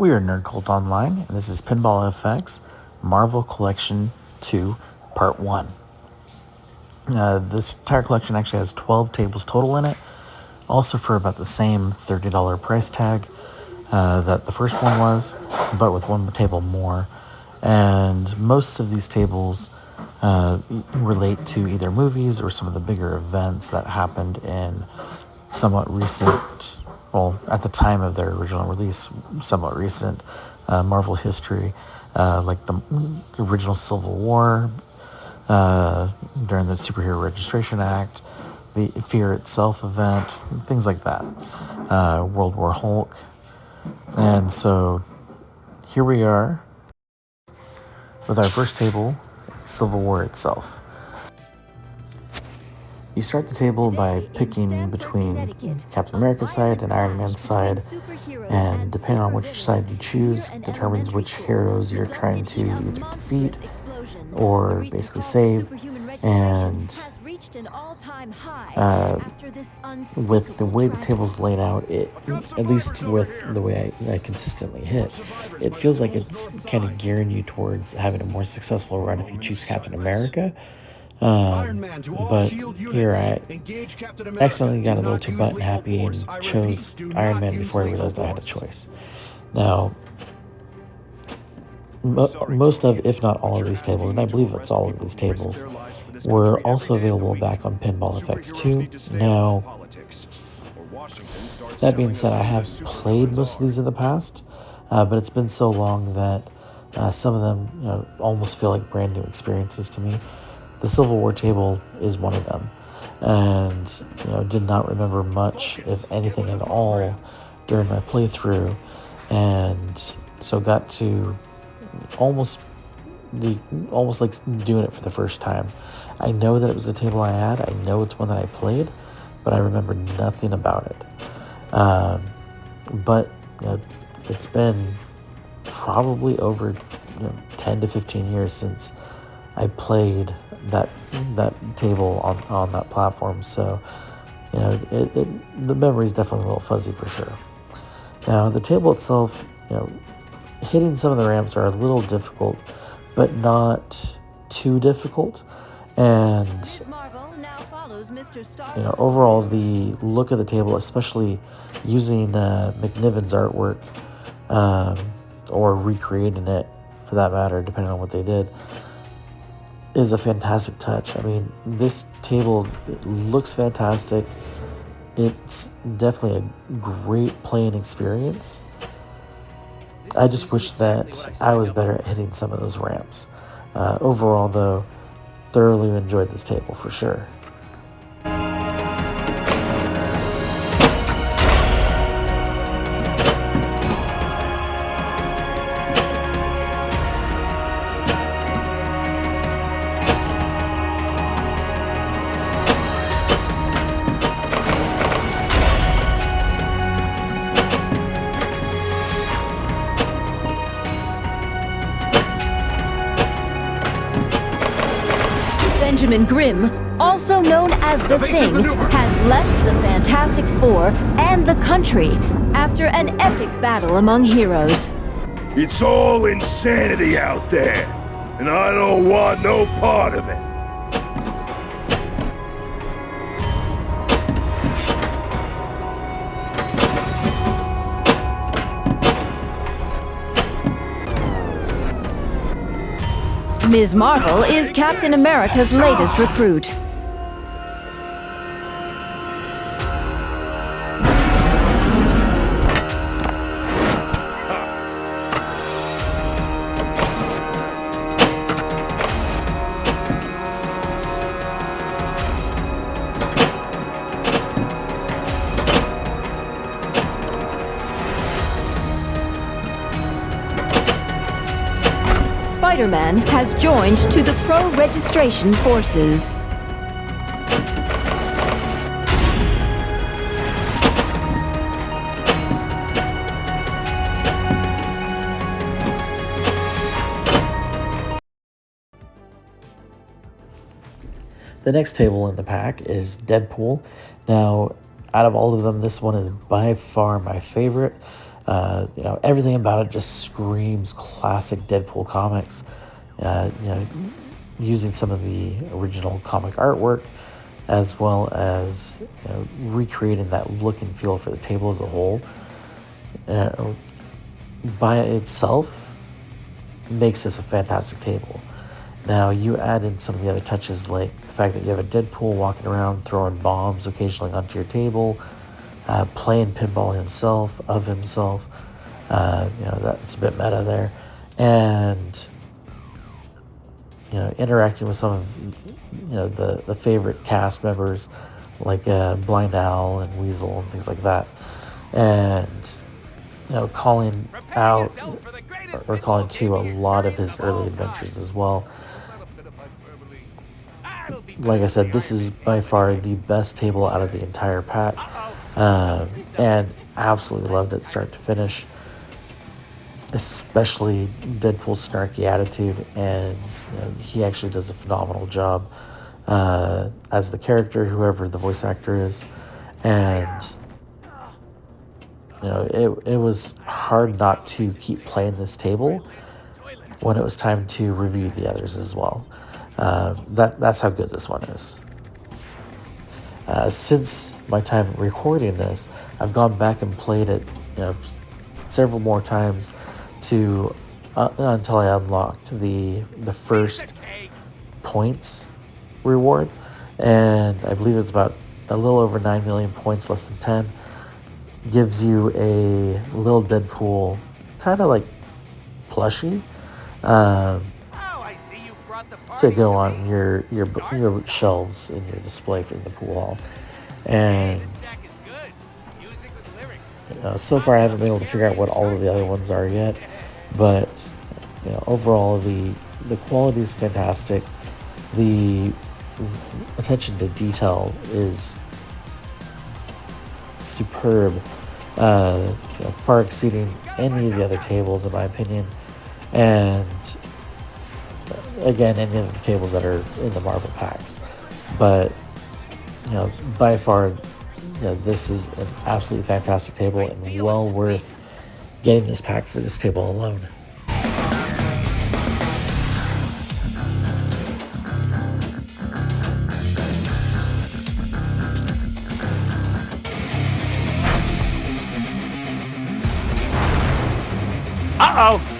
We are Nerd Cult Online, and this is Pinball Fx Marvel Collection 2, Part 1. This entire collection actually has 12 tables total in it, also for about the same $30 price tag that the first one was, but with one table more. And most of these tables relate to either movies or some of the bigger events that happened in somewhat recent, well, at the time of their original release, somewhat recent Marvel history, like the original Civil War, during the Superhero Registration Act, the Fear Itself event, things like that, World War Hulk. And so here we are with our first table, Civil War itself. You start the table by picking between Captain America's side and Iron Man's side, and depending on which side you choose determines which heroes you're trying to either defeat or basically save. And with the way the table's laid out, at least with the way I consistently hit, it feels like it's kind of gearing you towards having a more successful run if you choose Captain America. But here I accidentally got a little too button happy and chose Iron Man before I realized I had a choice. Now, most of, if not all of these tables, and I believe it's all of these tables, were also available back on Pinball Fx 2. Now, that being said, I have played most of these in the past, but it's been so long that some of them almost feel like brand new experiences to me. The Civil War table is one of them, and did not remember much, if anything at all, during my playthrough, and so got to almost like doing it for the first time. I know that it was a table I had. I know it's one that I played, but I remember nothing about it. But it's been probably over 10 to 15 years since I played that table on that platform, so the memory is definitely a little fuzzy for sure. Now the table itself, hitting some of the ramps are a little difficult, but not too difficult. And overall the look of the table, especially using McNiven's artwork, or recreating it for that matter, depending on what they did, is a fantastic touch. I mean, this table looks fantastic. It's definitely a great playing experience. I just wish that I was better at hitting some of those ramps. Overall, though, thoroughly enjoyed this table for sure. Benjamin Grimm, also known as The Thing, has left the Fantastic Four and the country after an epic battle among heroes. It's all insanity out there, and I don't want no part of it. Ms. Marvel is Captain America's latest recruit. Spider-Man has joined to the pro-registration forces. The next table in the pack is Deadpool. Now, out of all of them, this one is by far my favorite. Everything about it just screams classic Deadpool comics. Using some of the original comic artwork, as well as recreating that look and feel for the table as a whole. By itself, makes this a fantastic table. Now, you add in some of the other touches, like the fact that you have a Deadpool walking around throwing bombs occasionally onto your table, playing pinball himself. That's a bit meta there, and interacting with some of the favorite cast members like Blind Owl and Weasel and things like that, and calling out or calling to a lot of his early adventures as well. Like I said, this is by far the best table out of the entire pack, and absolutely loved it start to finish, especially Deadpool's snarky attitude, and he actually does a phenomenal job as the character, whoever the voice actor is. And it was hard not to keep playing this table when it was time to review the others as well. That's how good this one is. Since my time recording this, I've gone back and played it several more times to until I unlocked the first points reward, and I believe it's about a little over 9 million points, less than 10. Gives you a little Deadpool, kind of like plushie, to go on your shelves in your display for the pool hall. And so far I haven't been able to figure out what all of the other ones are yet, but overall the quality is fantastic. The attention to detail is superb, far exceeding any of the other tables in my opinion, and again any of the tables that are in the Marvel packs. But by far, this is an absolutely fantastic table and well worth getting this pack for this table alone. Uh-oh!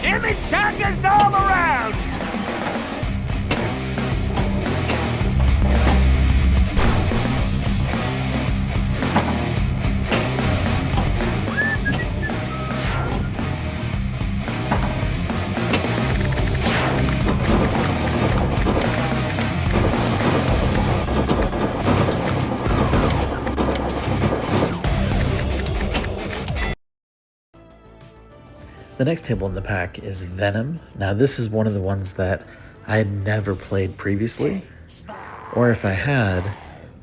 Chimichangas all around! The next table in the pack is Venom. Now this is one of the ones that I had never played previously, or if I had,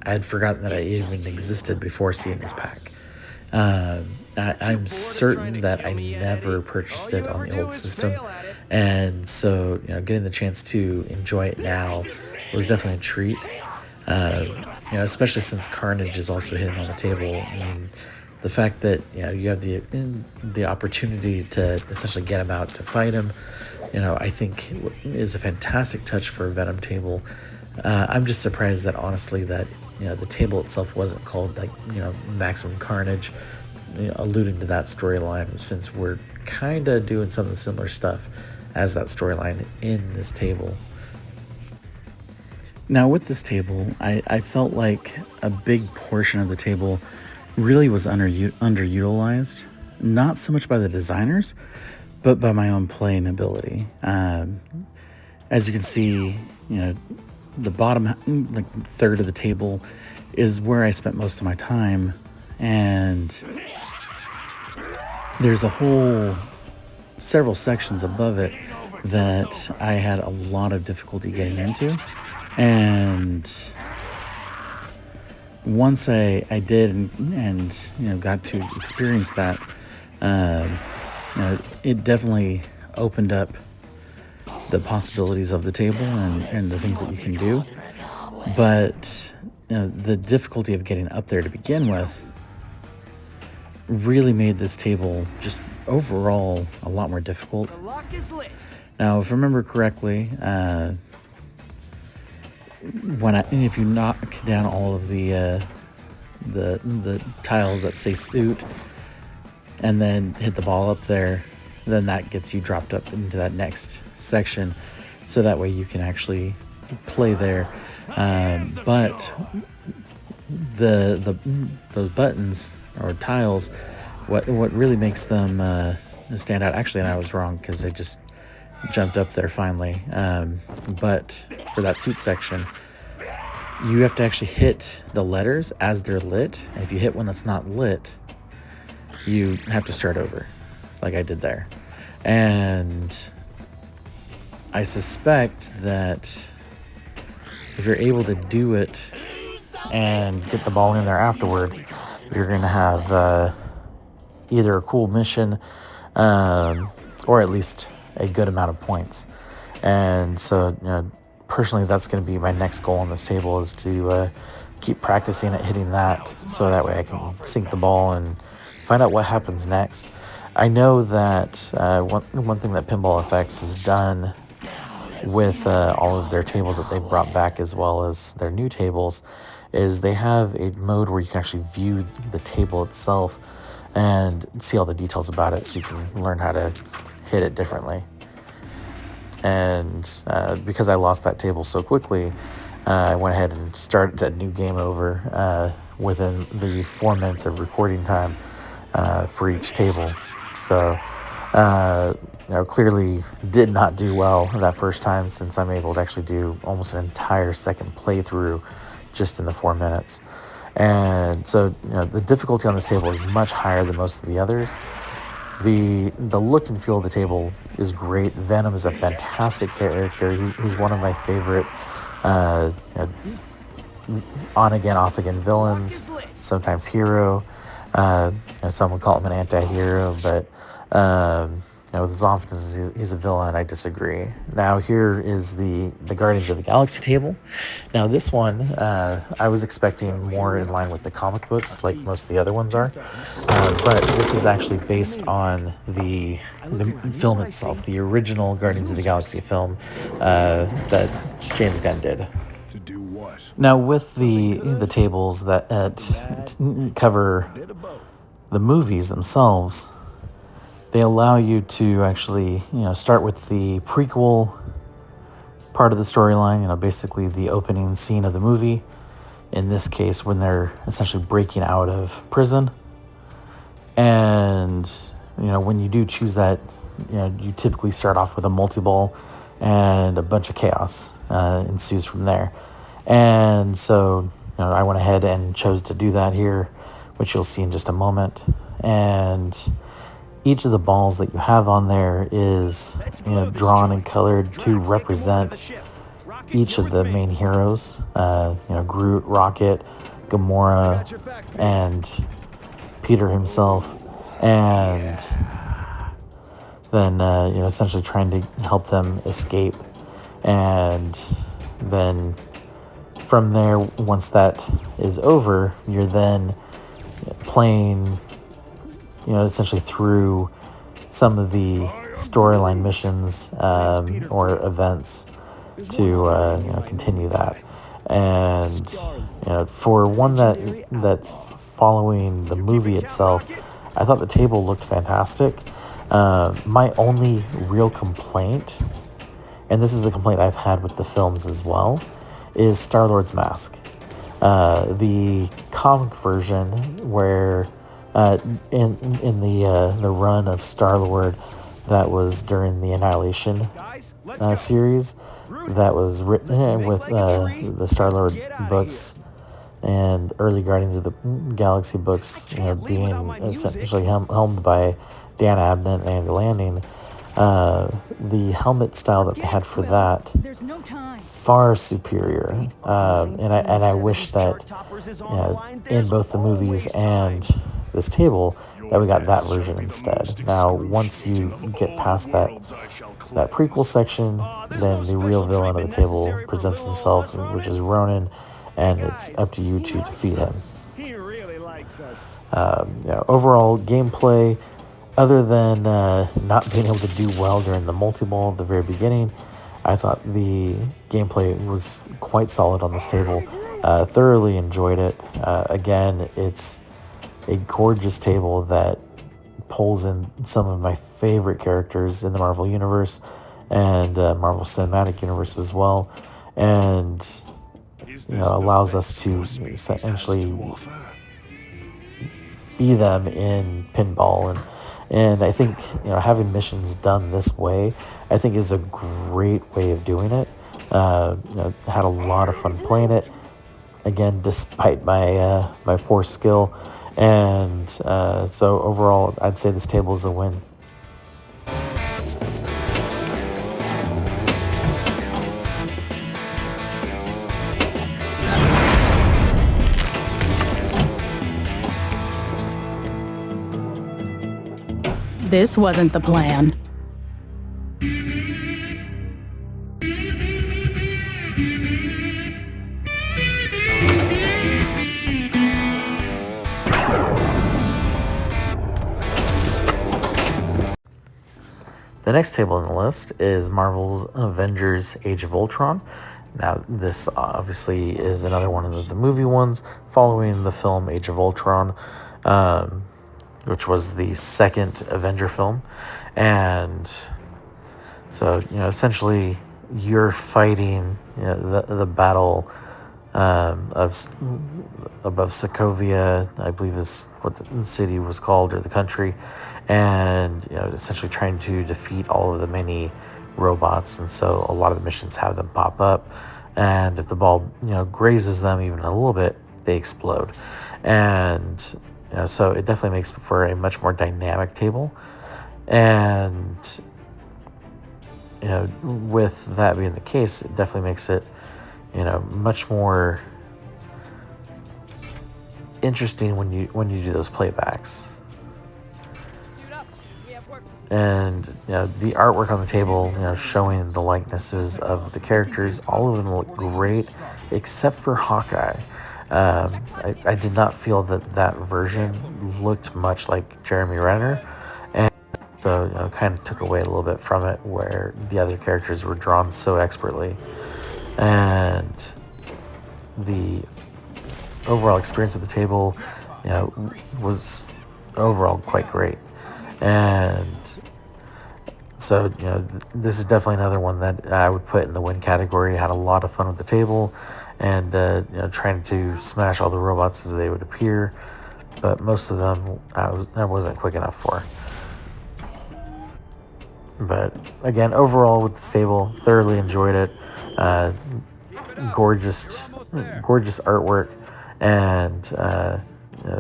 I'd forgotten that it even existed before seeing this pack. I'm certain that I never purchased it on the old system, and so getting the chance to enjoy it now was definitely a treat. Especially since Carnage is also hidden on the table. I mean, the fact that you have the opportunity to essentially get him out to fight him, I think is a fantastic touch for a Venom table. I'm just surprised that honestly that the table itself wasn't called Maximum Carnage, alluding to that storyline, since we're kind of doing some of the similar stuff as that storyline in this table. Now with this table, I felt like a big portion of the table really was underutilized, not so much by the designers, but by my own playing ability. As you can see, the bottom like third of the table is where I spent most of my time, and there's a whole several sections above it that I had a lot of difficulty getting into. And once I did and got to experience that, it definitely opened up the possibilities of the table and the things that you can do. But the difficulty of getting up there to begin with really made this table just overall a lot more difficult. Now, if I remember correctly, if you knock down all of the tiles that say suit and then hit the ball up there, then that gets you dropped up into that next section, so that way you can actually play there. But those buttons or tiles, what really makes them stand out, actually, and I was wrong because I just jumped up there finally, but for that suit section, you have to actually hit the letters as they're lit, and if you hit one that's not lit, you have to start over, like I did there. And I suspect that if you're able to do it and get the ball in there afterward, you're going to have either a cool mission or at least a good amount of points. And so, personally, that's going to be my next goal on this table, is to keep practicing at hitting that, so that way I can sink the ball and find out what happens next. I know that one thing that Pinball Fx has done with all of their tables that they've brought back, as well as their new tables, is they have a mode where you can actually view the table itself and see all the details about it, so you can learn how to hit it differently. And because I lost that table so quickly, I went ahead and started a new game over within the 4 minutes of recording time for each table. So clearly did not do well that first time, since I'm able to actually do almost an entire second playthrough just in the 4 minutes. And so the difficulty on this table is much higher than most of the others. The look and feel of the table is great. Venom is a fantastic character. He's one of my favorite on again, off again villains, sometimes hero. Some would call him an anti-hero, but as often as he's a villain, I disagree. Now, here is the Guardians of the Galaxy table. Now, this one, I was expecting more in line with the comic books, like most of the other ones are. But this is actually based on the film itself, the original Guardians of the Galaxy film that James Gunn did. Now, with the tables that cover the movies themselves, they allow you to actually, start with the prequel part of the storyline, basically the opening scene of the movie. In this case, when they're essentially breaking out of prison. And, when you do choose that, you typically start off with a multi-ball, and a bunch of chaos ensues from there. And so, I went ahead and chose to do that here, which you'll see in just a moment. And each of the balls that you have on there is, drawn and colored to represent each of the main heroes. Groot, Rocket, Gamora, and Peter himself. And then, essentially trying to help them escape. And then from there, once that is over, you're then playing, essentially through some of the storyline missions or events to continue that. And for one that's following the movie itself, I thought the table looked fantastic. My only real complaint, and this is a complaint I've had with the films as well, is Star-Lord's mask. The comic version, where in the run of Star-Lord that was during the Annihilation series that was written with the Star-Lord books and early Guardians of the Galaxy books, being essentially helmed by Dan Abnett and Andy Landing. The helmet style that they had for that far superior, and I wish that in both the movies and this table that we got that version instead. Now, once you get past that prequel section, then the real villain of the table presents himself, which is Ronan, and it's up to you to defeat him. Overall gameplay, other than not being able to do well during the multi-ball at the very beginning, I thought the gameplay was quite solid on this table. Thoroughly enjoyed it. Again, it's a gorgeous table that pulls in some of my favorite characters in the Marvel Universe and Marvel Cinematic Universe as well, and allows us to essentially be them in pinball, and I think having missions done this way, I think is a great way of doing it. Had a lot of fun playing it, again despite my my poor skill, and so overall I'd say this table is a win. This wasn't the plan. The next table on the list is Marvel's Avengers Age of Ultron. Now, this obviously is another one of the movie ones following the film Age of Ultron, which was the second Avenger film. And so, essentially you're fighting the battle above Sokovia, I believe is what the city was called, or the country, and essentially trying to defeat all of the mini robots. And so a lot of the missions have them pop up, and if the ball grazes them even a little bit, they explode. And so it definitely makes for a much more dynamic table. And with that being the case, it definitely makes it much more interesting when you do those playbacks. And the artwork on the table, showing the likenesses of the characters, all of them look great except for Hawkeye. I did not feel that version looked much like Jeremy Renner, and so kind of took away a little bit from it, where the other characters were drawn so expertly. And the overall experience of the table, was overall quite great. And so, this is definitely another one that I would put in the win category. I had a lot of fun with the table, and trying to smash all the robots as they would appear, but most of them I wasn't quick enough for. But again, overall with this table, thoroughly enjoyed it. Gorgeous artwork, and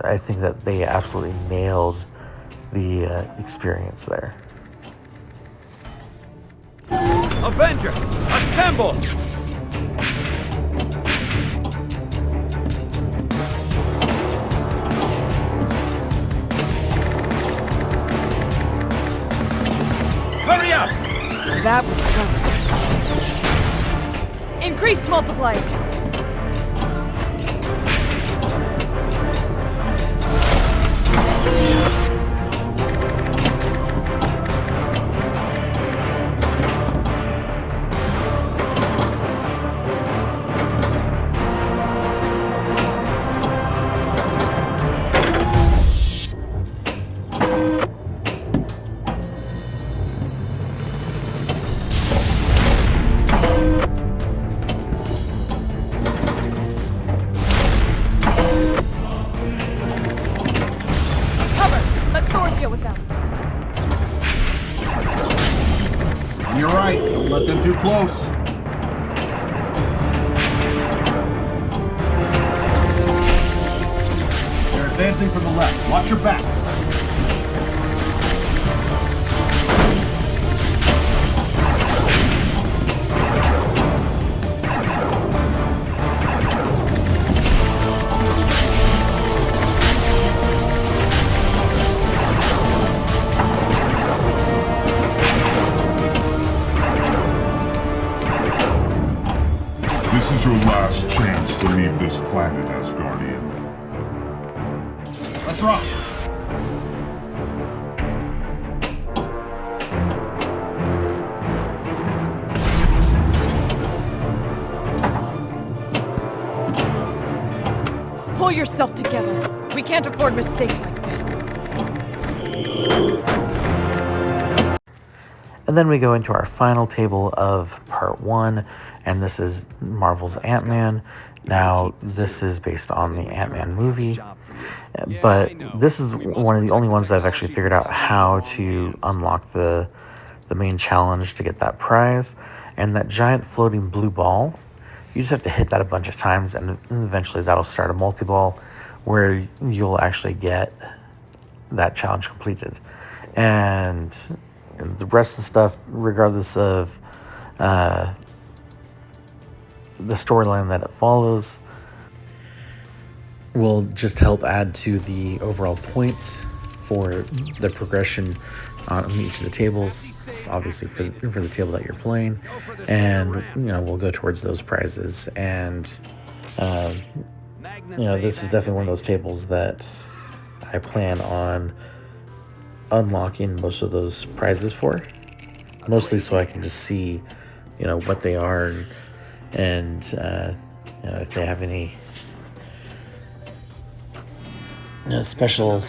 I think that they absolutely nailed the experience there. Avengers, assemble! Hurry up! That was close. Increased multipliers. close. They're advancing from the left. Watch your back. This is your last chance to leave this planet, Asgardian. Let's rock. Pull yourself together. We can't afford mistakes like this. And then we go into our final table of part 1, and this is Marvel's Ant-Man. Now, this is based on the Ant-Man movie, but this is one of the only ones that I've actually figured out how to unlock the main challenge to get that prize. And that giant floating blue ball, you just have to hit that a bunch of times, and eventually that'll start a multi-ball where you'll actually get that challenge completed. And the rest of the stuff, regardless of the storyline that it follows, will just help add to the overall points for the progression on each of the tables, obviously for the table that you're playing, and we'll go towards those prizes. And this is definitely one of those tables that I plan on unlocking most of those prizes for, mostly so I can just see what they are, and if they have any special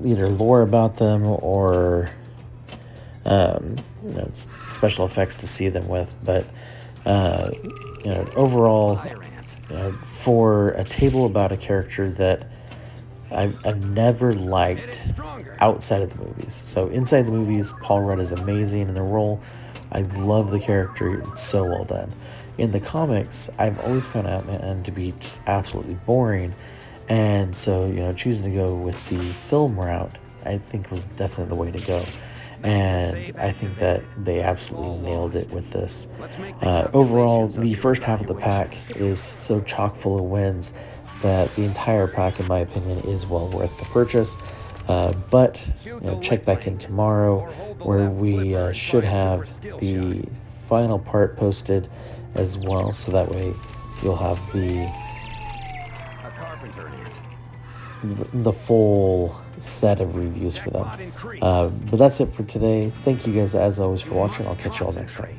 either lore about them or special effects to see them with. But overall, for a table about a character that I've never liked outside of the movies. So inside the movies, Paul Rudd is amazing in the role. I love the character. It's so well done. In the comics, I've always found Ant-Man to be just absolutely boring. And so, choosing to go with the film route, I think was definitely the way to go. And I think that they absolutely nailed it with this. Overall, the first half of the pack is so chock full of wins that the entire pack, in my opinion, is well worth the purchase. But check back in tomorrow, where we should have the final part posted as well, so that way you'll have the full set of reviews for them. But that's it for today. Thank you guys as always for watching. I'll catch you all next time.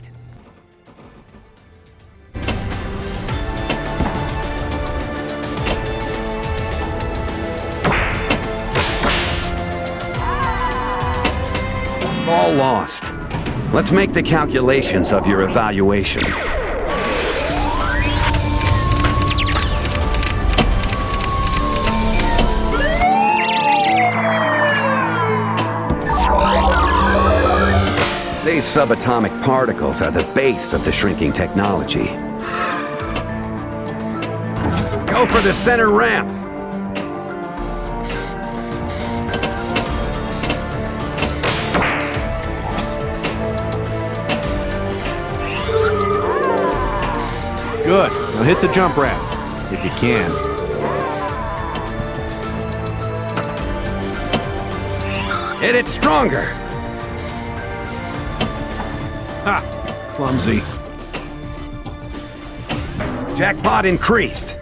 All lost. Let's make the calculations of your evaluation. These subatomic particles are the base of the shrinking technology. Go for the center ramp. Good. Now hit the jump ramp, if you can. Hit it stronger. Ha! Clumsy. Jackpot increased.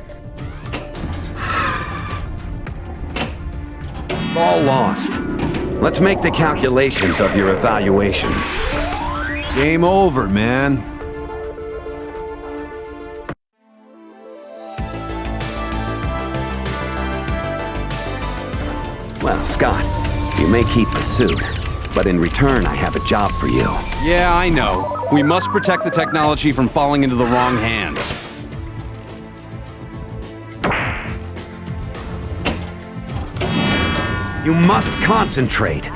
All lost. Let's make the calculations of your evaluation. Game over, man. Well, Scott, you may keep the suit, but in return, I have a job for you. Yeah, I know. We must protect the technology from falling into the wrong hands. You must concentrate.